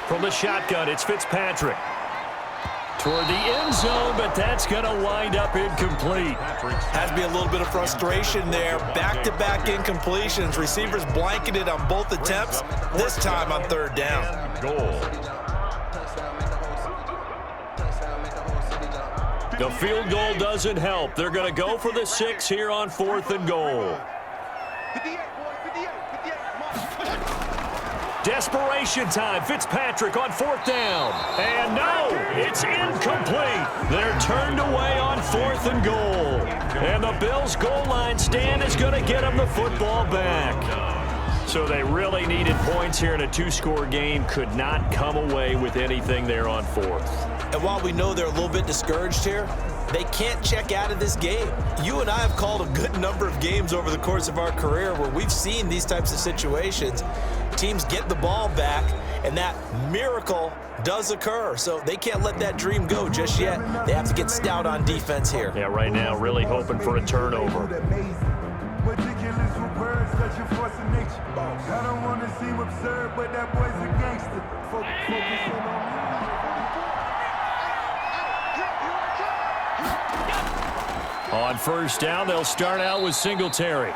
B: From the shotgun, it's Fitzpatrick. toward the end zone, but that's going to wind up incomplete.
C: Has to be a little bit of frustration there. Back-to-back incompletions. Receivers blanketed on both attempts, this time on third down.
A: Goal.
B: The field goal doesn't help. They're going to go for the 6 here on 4th and goal.
E: 58, boys, 58, 58. Come on.
B: Desperation time. Fitzpatrick on 4th down. And no, it's incomplete. They're turned away on 4th and goal. And the Bills' goal line stand is going to get them the football back. So they really needed points here in a 2-score game. Could not come away with anything there on 4th.
C: And while we know they're a little bit discouraged here, they can't check out of this game. You and I have called a good number of games over the course of our career where we've seen these types of situations. Teams get the ball back, and that miracle does occur. So they can't let that dream go just yet. They have to get stout on defense here.
B: Yeah, right now, really hoping for a turnover.
J: Ridiculous with words, such a force of nature. I don't want to seem absurd, but that boy's a gangster. Focusing on me.
B: On 1st down, they'll start out with Singletary.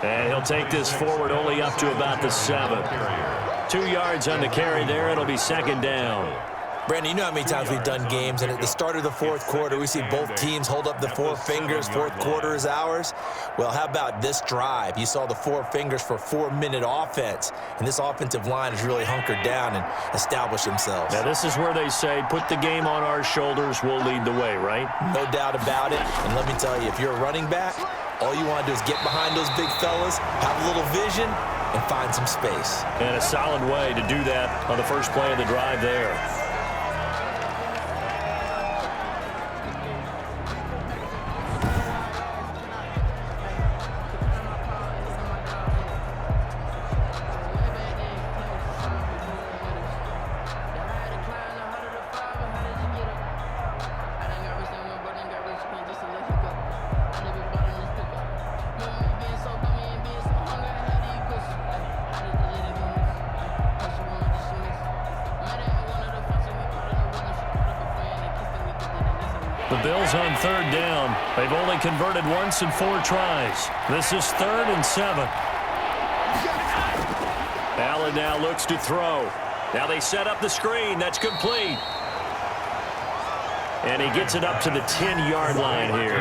B: And he'll take this forward only up to about the 7. 2 yards on the carry there. It'll be 2nd down.
C: Brandon, you know how many times we've done games, and at the start of the 4th quarter, we see both teams hold up the 4 fingers, 4th quarter is ours. Well, how about this drive? You saw the 4 fingers for 4-minute offense, and this offensive line has really hunkered down and established themselves.
B: Now, this is where they say, put the game on our shoulders, we'll lead the way, right?
C: No doubt about it, and let me tell you, if you're a running back, all you want to do is get behind those big fellas, have a little vision, and find some space.
B: And a solid way to do that on the first play of the drive there. The Bills on 3rd down. They've only converted once in 4 tries. This is 3rd and 7. Allen now looks to throw. Now they set up the screen. That's complete. And he gets it up to the 10-yard line here.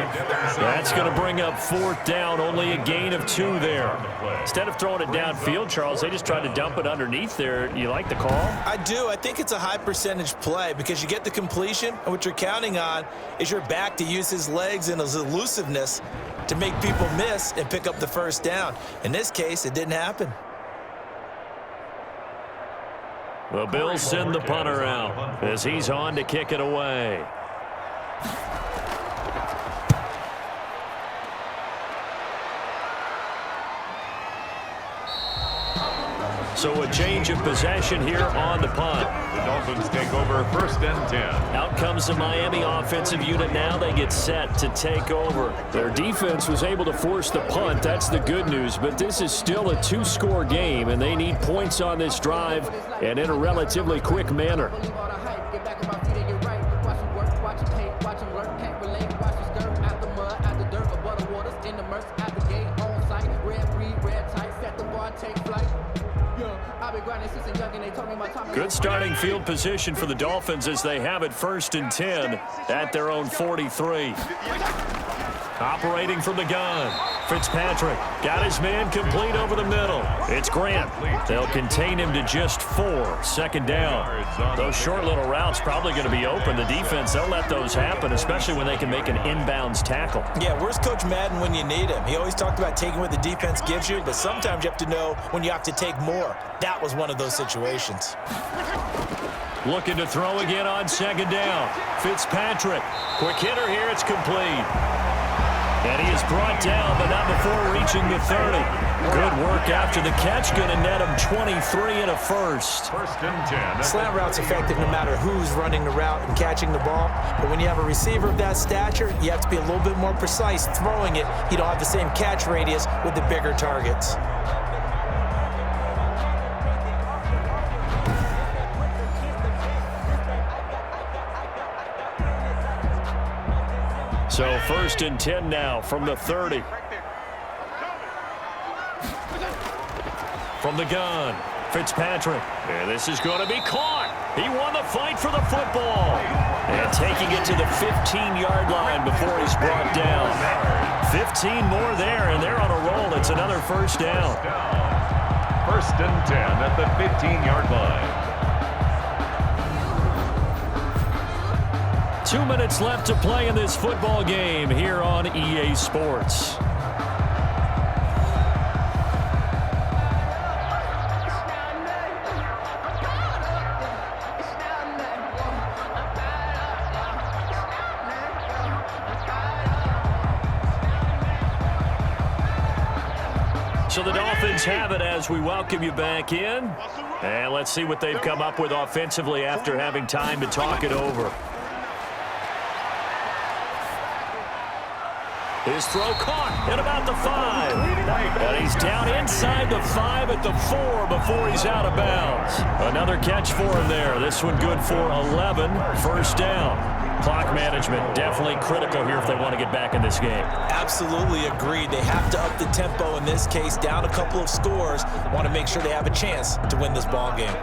B: That's going to bring up 4th down, only a gain of 2 there. Instead of throwing it downfield, Charles, they just tried to dump it underneath there. You like the call?
C: I do. I think it's a high-percentage play because you get the completion, and what you're counting on is your back to use his legs and his elusiveness to make people miss and pick up the 1st down. In this case, it didn't happen.
B: The Bills send the punter out as he's on to kick it away. So a change of possession here on the punt.
A: The Dolphins take over 1st and 10.
B: Out comes the Miami offensive unit. Now they get set to take over. Their defense was able to force the punt. That's the good news. But this is still a 2-score game, and they need points on this drive and in a relatively quick manner. Good starting field position for the Dolphins as they have it 1st and 10 at their own 43. Operating from the gun. Fitzpatrick got his man complete over the middle. It's Grant. They'll contain him to just 4. 2nd down. Those short little routes probably going to be open. The defense, they'll let those happen, especially when they can make an inbounds tackle.
C: Yeah, where's Coach Madden when you need him? He always talked about taking what the defense gives you, but sometimes you have to know when you have to take more. That was one of those situations.
B: Looking to throw again on 2nd down. Fitzpatrick. Quick hitter here. It's complete. And he is brought down, but not before reaching the 30. Good work after the catch. Going to net him 23 and a 1st.
A: 1st and 10.
C: Slant route's effective no matter who's running the route and catching the ball. But when you have a receiver of that stature, you have to be a little bit more precise throwing it. You don't have the same catch radius with the bigger targets.
B: So 1st and 10 now from the 30. From the gun, Fitzpatrick. And this is going to be caught. He won the fight for the football. And taking it to the 15-yard line before he's brought down. 15 more there, and they're on a roll. It's another 1st down.
A: 1st and 10 at the 15-yard line.
B: 2 minutes left to play in this football game here on EA Sports. So the Dolphins have it as we welcome you back in. And let's see what they've come up with offensively after having time to talk it over. His throw caught at about the 5. And he's down inside the 5 at the 4 before he's out of bounds. Another catch for him there. This one good for 11. 1st down. Clock management definitely critical here if they want to get back in this game.
C: Absolutely agreed. They have to up the tempo in this case. Down a couple of scores. Want to make sure they have a chance to win this ball game.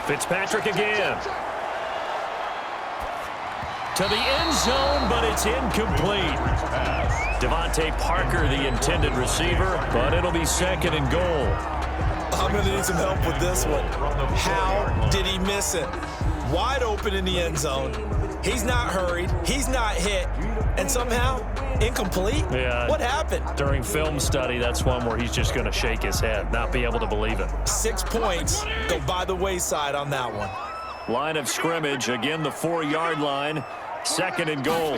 B: Fitzpatrick again. To the end zone, but it's incomplete. Devontae Parker, the intended receiver, but it'll be 2nd and goal.
C: I'm going to need some help with this one. How did he miss it? Wide open in the end zone. He's not hurried. He's not hit. And somehow, incomplete?
B: Yeah.
C: What happened?
B: During film study, that's one where he's just going to shake his head, not be able to believe it.
C: 6 points go by the wayside on that one.
B: Line of scrimmage, again the 4-yard line. 2nd and goal.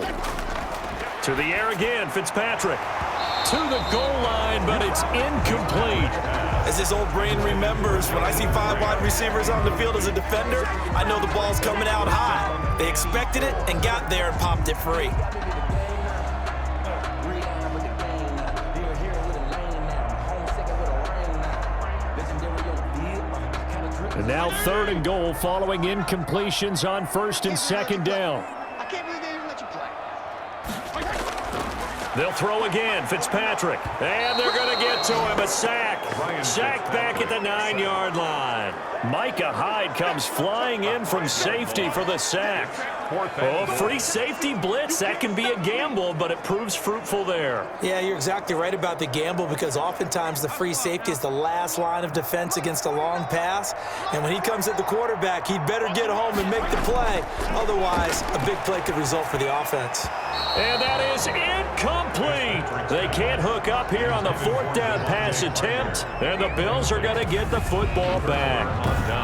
B: To the air again, Fitzpatrick. To the goal line, but it's incomplete.
C: As this old brain remembers, when I see 5 wide receivers on the field as a defender, I know the ball's coming out high. They expected it and got there and popped it free.
B: And now 3rd and goal following incompletions on 1st and 2nd down.
E: I can't believe they didn't let you play.
B: They'll throw again, Fitzpatrick. And they're going to get to him, a sack. Sacked back at the 9-yard line. Micah Hyde comes flying in from safety for the sack. Oh, free safety blitz, that can be a gamble, but it proves fruitful there.
C: Yeah, you're exactly right about the gamble because oftentimes the free safety is the last line of defense against a long pass. And when he comes at the quarterback, he'd better get home and make the play. Otherwise, a big play could result for the offense.
B: And that is incomplete. They can't hook up here on the 4th down pass attempt, and the Bills are going to get the football back.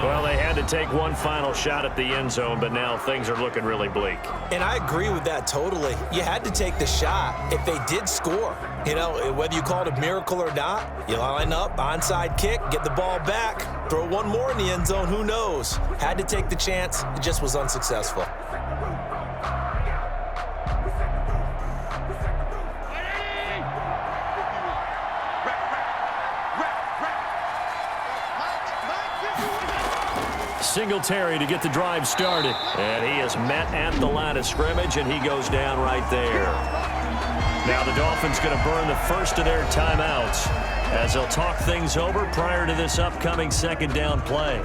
B: Well, they had to take one final shot at the end zone, but now things are looking really bleak.
C: And I agree with that totally. You had to take the shot if they did score. You know, whether you call it a miracle or not, you line up, onside kick, get the ball back, throw one more in the end zone, who knows? Had to take the chance, it just was unsuccessful.
B: Singletary to get the drive started. And he is met at the line of scrimmage, and he goes down right there. Now the Dolphins going to burn the first of their timeouts as they'll talk things over prior to this upcoming 2nd down play.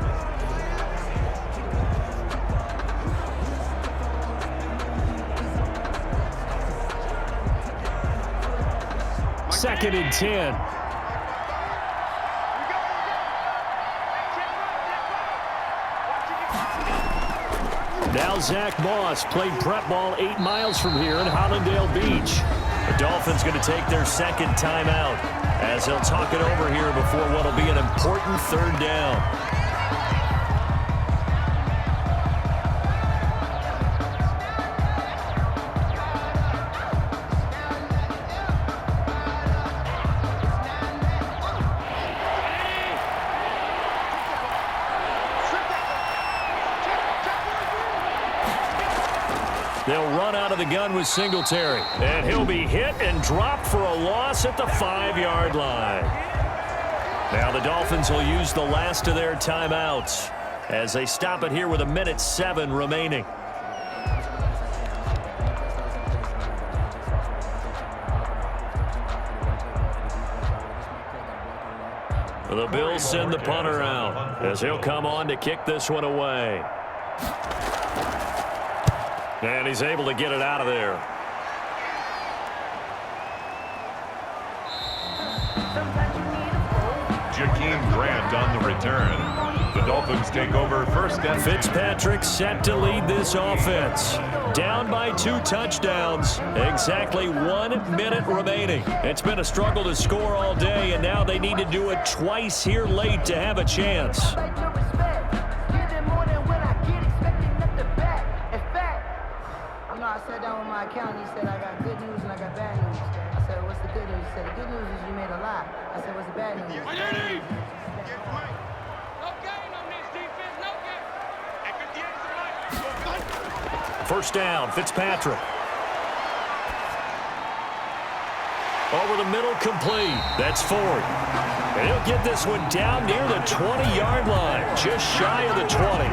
B: Second and 10. Now Zach Moss played prep ball 8 miles from here in Hollandale Beach. The Dolphins going to take their 2nd timeout as they'll talk it over here before what will be an important 3rd down. They'll run out of the gun with Singletary. And he'll be hit and dropped for a loss at the 5-yard line. Now the Dolphins will use the last of their timeouts as they stop it here with 1:07 remaining. The Bills send the punter out as he'll come on to kick this one away. And he's able to get it out of there.
A: Jakeem Grant on the return. The Dolphins take over first and
B: Fitzpatrick set to lead this offense. Down by 2 touchdowns. Exactly 1 minute remaining. It's been a struggle to score all day, and now they need to do it twice here late to have a chance.
K: I sat down with my accountant. He said, I got good news and I got bad news. I said, what's the good news? He said, the good news is you made a lot. I said, what's the bad news?
E: No gain on this defense, no gain.
B: First down, Fitzpatrick. Over the middle, complete. That's Ford. And he'll get this one down near the 20-yard line, just shy of the 20.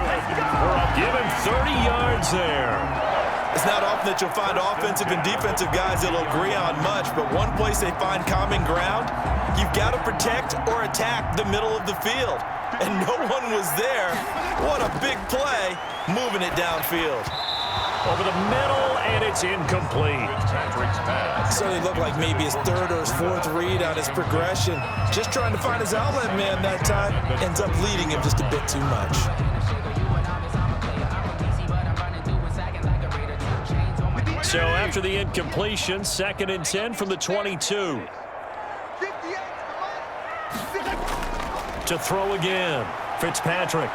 B: Give him 30 yards there.
C: It's not often that you'll find offensive and defensive guys that'll agree on much, but one place they find common ground, you've got to protect or attack the middle of the field. And no one was there. What a big play, moving it downfield.
B: Over the middle, and it's incomplete.
C: Certainly looked like maybe his third or his fourth read on his progression. Just trying to find his outlet man that time. Ends up leading him just a bit too much.
B: So after the incompletion, 2nd and 10 from the 22. To throw again, Fitzpatrick.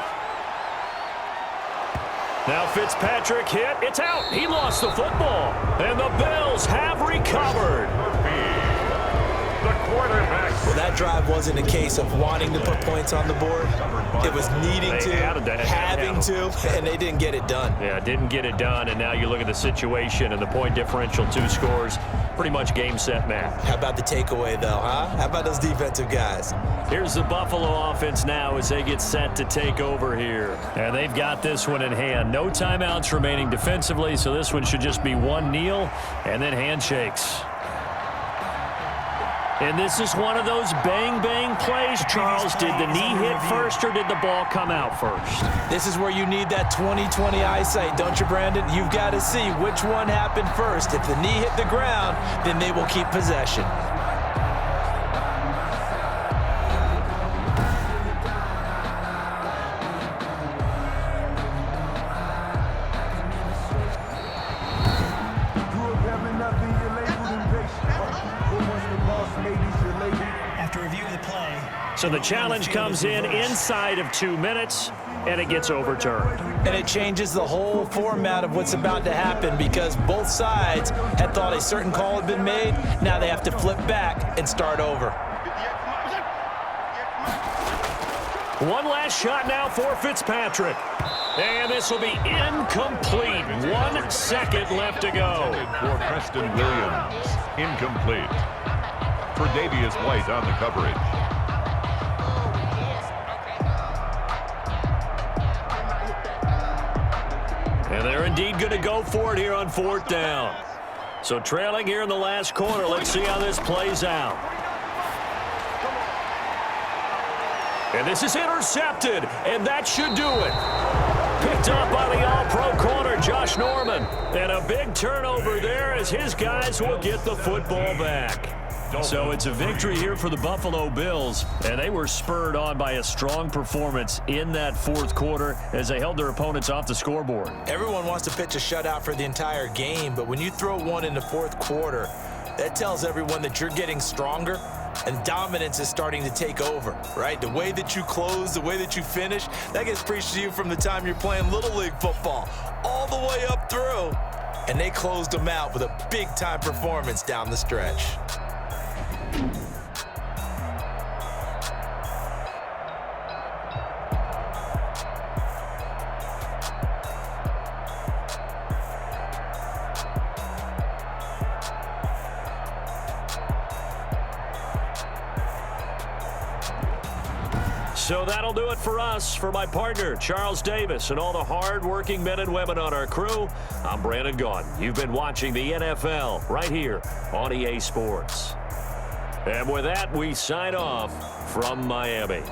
B: Now Fitzpatrick hit. It's out. He lost the football. And the Bills have recovered.
A: the quarterback.
C: Well, that drive wasn't a case of wanting to put points on the board. It was needing to, having to, and they didn't get it done.
B: Yeah, didn't get it done, and now you look at the situation and the point differential, 2 scores, pretty much game, set, match.
C: How about the takeaway, though, huh? How about those defensive guys?
B: Here's the Buffalo offense now as they get set to take over here. And they've got this one in hand. No timeouts remaining defensively, so this one should just be one kneel and then handshakes. And this is one of those bang-bang plays, Charles. Did the knee hit first or did the ball come out first?
C: This is where you need that 20/20 eyesight, don't you, Brandon? You've got to see which one happened first. If the knee hit the ground, then they will keep possession.
B: So the challenge comes in inside of 2 minutes, and it gets overturned.
C: And it changes the whole format of what's about to happen because both sides had thought a certain call had been made. Now they have to flip back and start over.
B: One last shot now for Fitzpatrick. And this will be incomplete. 1 second left to go.
A: For Preston Williams, incomplete. For Davius White on the coverage.
B: And they're indeed going to go for it here on 4th down. So trailing here in the last quarter. Let's see how this plays out. And this is intercepted, and that should do it. Picked up by the all-pro corner, Josh Norman. And a big turnover there as his guys will get the football back. So it's a victory here for the Buffalo Bills, and they were spurred on by a strong performance in that 4th quarter as they held their opponents off the scoreboard.
C: Everyone wants to pitch a shutout for the entire game, but when you throw one in the 4th quarter, that tells everyone that you're getting stronger and dominance is starting to take over, right? The way that you close, the way that you finish, that gets preached to you from the time you're playing Little League football all the way up through. And they closed them out with a big-time performance down the stretch.
B: So that'll do it for us. For my partner, Charles Davis, and all the hard-working men and women on our crew, I'm Brandon Gaudin. You've been watching the NFL right here on EA Sports. And with that, we sign off from Miami.